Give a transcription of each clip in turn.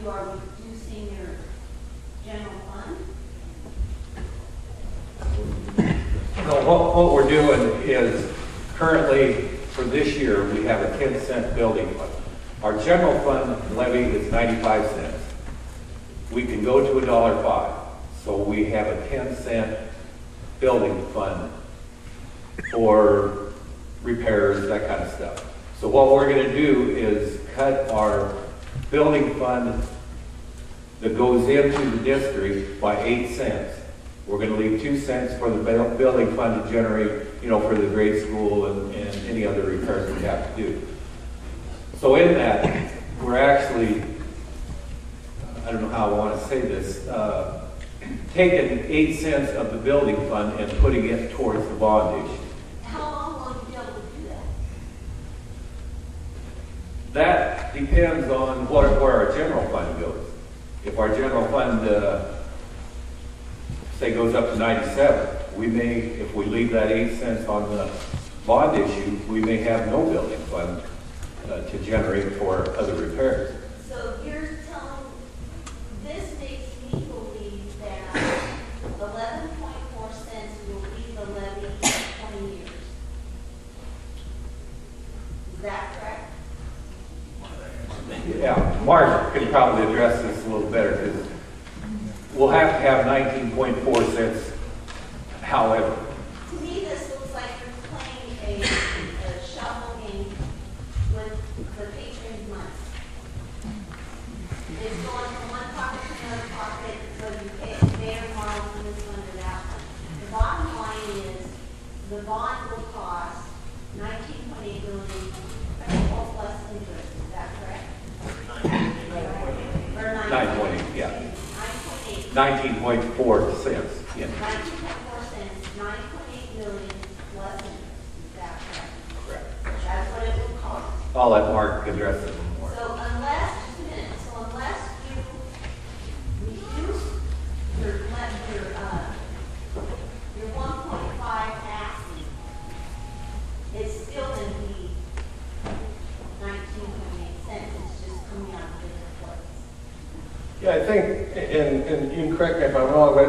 you are reducing your general fund? No, what we're doing is currently for this year we have a 10-cent building fund. Our general fund levy is 95 cents. We can go to $1.05, so we have a 10-cent building fund for repairs, that kind of stuff. So what we're going to do is cut our building fund that goes into the district by 8 cents. We're going to leave 2 cents for the building fund to generate, for the grade school and any other repairs we have to do. So in that, we're actually, I don't know how I want to say this, taking 8 cents of the building fund and putting it towards the bond issue. How long will you be able to do that? That depends on where our general fund goes. If our general fund, say, goes up to 97, we may, if we leave that 8 cents on the bond issue, we may have no building fund to generate for other repairs. So you're telling, this makes me believe that 11.4 cents will be the levy in 20 years. Is that correct? Yeah, Mark can probably address this a little better because we'll have to have 19.4 cents, however. To me, this looks like you're playing a shuffle game with the patron's money. It's going from one pocket to another pocket, so you pay or borrow from this one to that one. The bottom line is, the bond will cost $19.8 million plus interest. Is that correct? 9.8, yeah. 19.4 cents. Yeah. 19.4 cents, 9.8 million plus interest. Is that correct? Correct. That's what it will cost. I'll let Mark address it more. So unless, just a minute, so unless you reduce your 1.5 asking, it's still going to be 19.8 cents. It's just coming out of a different place. Yeah, I think, and you can correct me if I'm wrong, but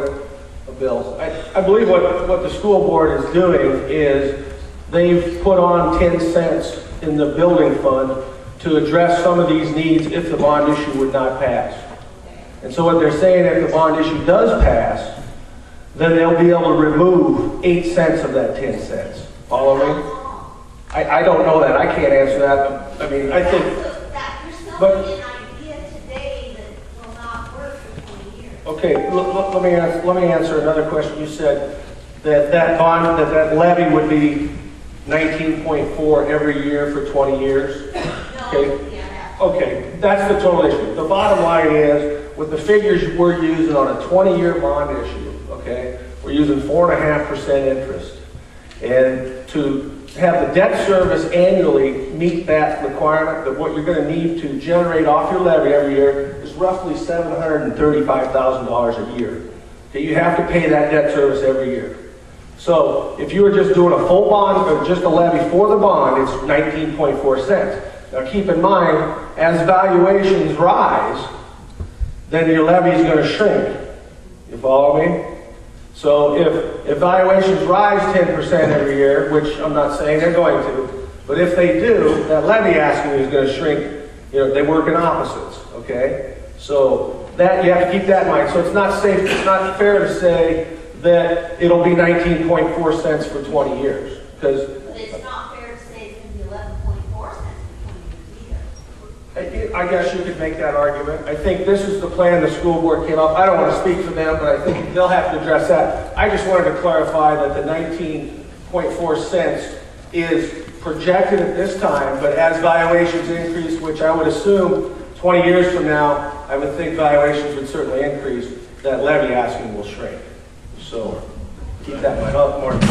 Bill, I believe what the school board is doing is they've put on 10 cents in the building fund to address some of these needs if the bond issue would not pass. And so what they're saying, if the bond issue does pass, then they'll be able to remove 8 cents of that 10 cents. Follow me? I don't know that. I can't answer that. But, I mean, I think... You're selling an idea today that will not work for 20 years. Okay, let me answer another question. You said that bond, that levy would be 19.4 every year for 20 years. Okay. Okay, that's the total issue. The bottom line is, with the figures we're using on a 20-year bond issue, okay, we're using 4.5% interest. And to have the debt service annually meet that requirement, that what you're going to need to generate off your levy every year is roughly $735,000 a year. Okay, you have to pay that debt service every year. So if you were just doing a full bond or just a levy for the bond, it's 19.4 cents. Now keep in mind, as valuations rise, then your levy is going to shrink. You follow me? So if valuations rise 10% every year, which I'm not saying they're going to, but if they do, that levy asking is going to shrink. They work in opposites, okay? So that you have to keep that in mind. So it's not safe, it's not fair to say that it'll be 19.4 cents for 20 years. But it's not fair to say it's going to be 11.4 cents for 20 years either. I guess you could make that argument. I think this is the plan the school board came up. I don't want to speak for them, but I think they'll have to address that. I just wanted to clarify that the 19.4 cents is projected at this time, but as valuations increase, which I would assume 20 years from now, I would think valuations would certainly increase, that levy asking will shrink. So keep that in mind. Mark.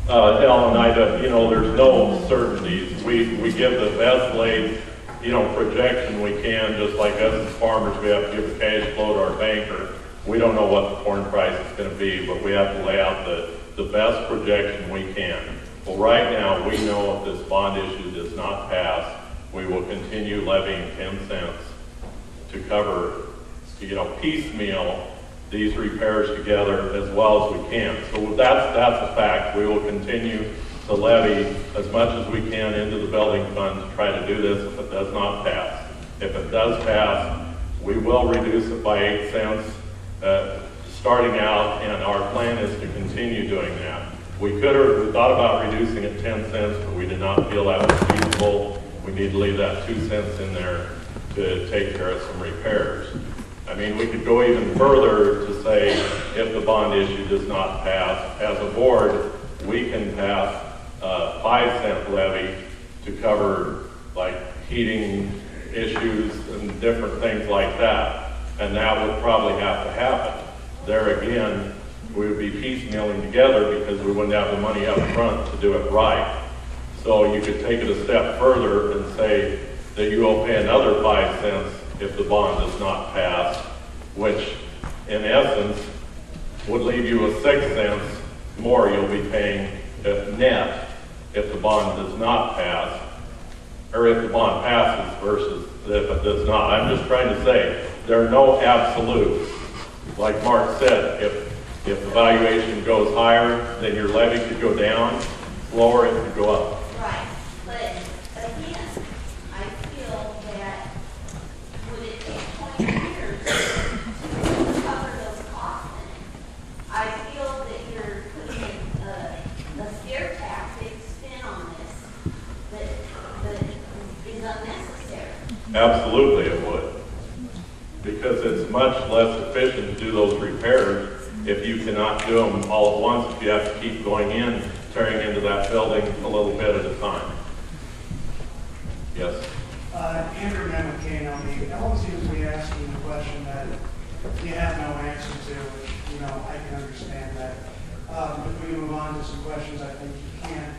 Ellen, there's no certainties. We give the best laid, projection we can, just like us as farmers, we have to give the cash flow to our banker. We don't know what the corn price is going to be, but we have to lay out the best projection we can. Well, right now, we know if this bond issue does not pass, we will continue levying 10 cents to cover, piecemeal these repairs together as well as we can. So that's a fact. We will continue to levy as much as we can into the building fund to try to do this if it does not pass. If it does pass, we will reduce it by 8 cents starting out, and our plan is to continue doing that. We thought about reducing it 10 cents, but we did not feel that was feasible. We need to leave that 2 cents in there to take care of some repairs. I mean, we could go even further to say if the bond issue does not pass, as a board, we can pass a 5-cent levy to cover like heating issues and different things like that. And that would probably have to happen. There again, we would be piecemealing together because we wouldn't have the money up front to do it right. So you could take it a step further and say that you will pay another 5 cents if the bond does not pass, which in essence would leave you with 6 cents more you'll be paying net if the bond does not pass, or if the bond passes versus if it does not. I'm just trying to say there are no absolutes. Like Mark said, if the valuation goes higher, then your levy could go down, lower it could go up. Right, but again, I feel that would it take 20 years to cover those costs? I feel that you're putting a scare tactic spin on this that is unnecessary. Absolutely it would. Because it's much less efficient to do those repairs if you cannot do them all at once, if you have to keep going in, tearing into that building a little bit at a time. Yes? Andrew McCain, I always seem to be asking a question that you have no answer to, which, I can understand that. If we move on to some questions I think you can't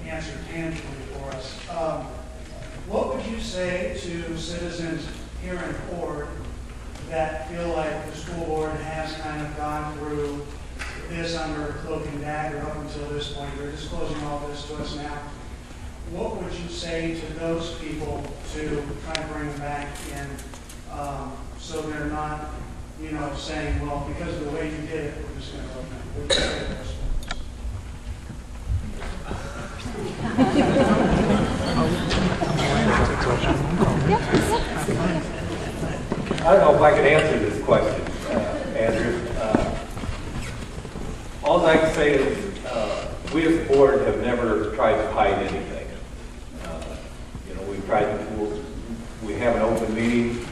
answer tangibly for us. What would you say to citizens here in Ford that feel like the school board has kind of gone through this under cloak and dagger up until this point? They're disclosing all this to us now. What would you say to those people to try to bring them back in so they're not, saying, well, because of the way you did it, we're just going to vote no? What would you say to those I don't know if I can answer this question, Andrew. All I can say is we as a board have never tried to hide anything. We have an open meeting.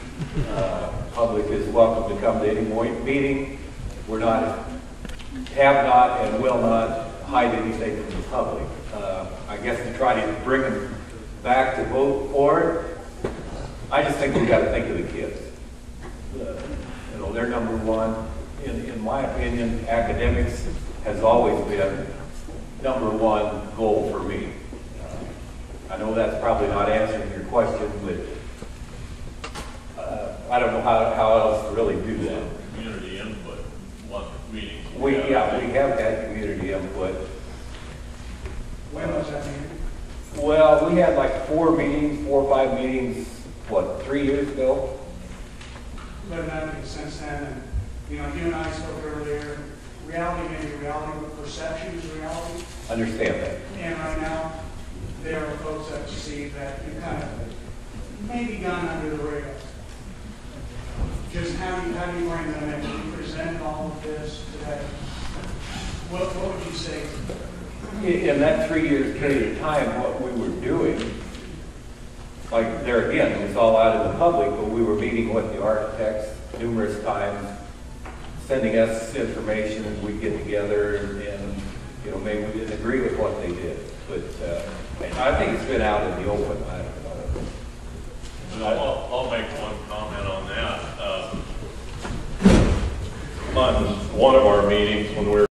Public is welcome to come to any meeting. We're not, have not, and will not hide anything from the public. I guess to try to bring them back to vote for it, I just think we've got to think of the kids. They're number one. In my opinion, academics has always been number one goal for me. I know that's probably not answering your question, but I don't know how else to really do that. Community input, what meetings? We have had community input. When was that meeting? Well, we had like 4 or 5 meetings, 3 years ago? But nothing since then, and, you and I spoke earlier, reality may be reality, but perception is reality. Understand that. And right now, there are folks that perceive that you kind of maybe gone under the radar. Just how do you bring them in? You present all of this today. What would you say? In that 3 years period of time, what we were doing, like there again, it was all out in the public, but we were meeting with the architects numerous times, sending us information, and we'd get together and maybe we didn't agree with what they did. But I think it's been out in the open. I'll make one comment on that. On one of our meetings when we were